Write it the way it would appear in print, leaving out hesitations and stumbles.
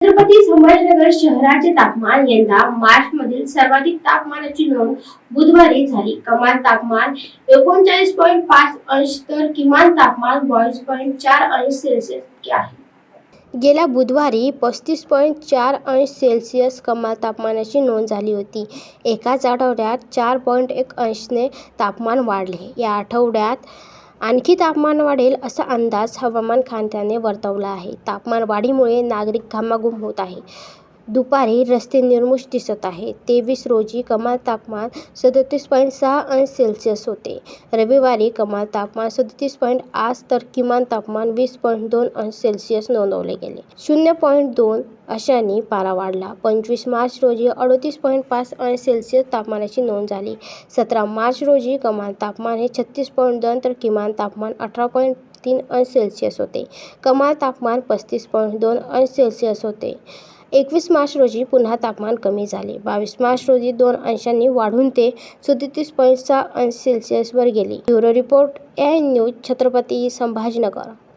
छत्रपती संभाजीनगर शहराचे तापमान यंदा मार्चमधील सर्वाधिक तापमानाची नोंद बुधवारी झाली. कमाल तापमान 39.5 अंश तर किमान तापमान 22.4 अंश सेल्सिअस इतके आहे. गेल्या बुधवारी 35.4 अंश सेल्सिअस कमाल तापमानाची नोंद झाली होती. एकाच आठवड्यात 4.1 अंशाने तापमान वाढले. या आठवड्यात आणखी तापमान वाढेल असा अंदाज हवामान खात्याने वर्तवला आहे. तापमान वाढीमुळे नागरिक घामाघूम होत आहेत. दुपारी रस्ते निर्मूष दिसत आहेत. 23 रोजी कमाल तापमान 37.6 अंश सेल्सिअस होते. रविवारी कमाल तापमान 37.8 तर किमान तापमान 20.2 अंश सेल्सिअस नोंदवले गेले. 0.2 अंशांनी पारा वाढला. 25 मार्च रोजी 38.5 अंश सेल्सिअस तापमानाची नोंद झाली. 17 मार्च रोजी कमाल तापमान हे 36.2 तर किमान तापमान 18.3 अंश सेल्सिअस होते. कमाल तापमान 35.2 अंश सेल्सिअस होते. 21 मार्च रोजी पुन्हा तापमान कमी झाले. 22 मार्च रोजी 2 अंशांनी वाढून ते 37.6 अंश सेल्सिअसवर गेले. Bureau report, AI news, Chhatrapati Sambhajinagar.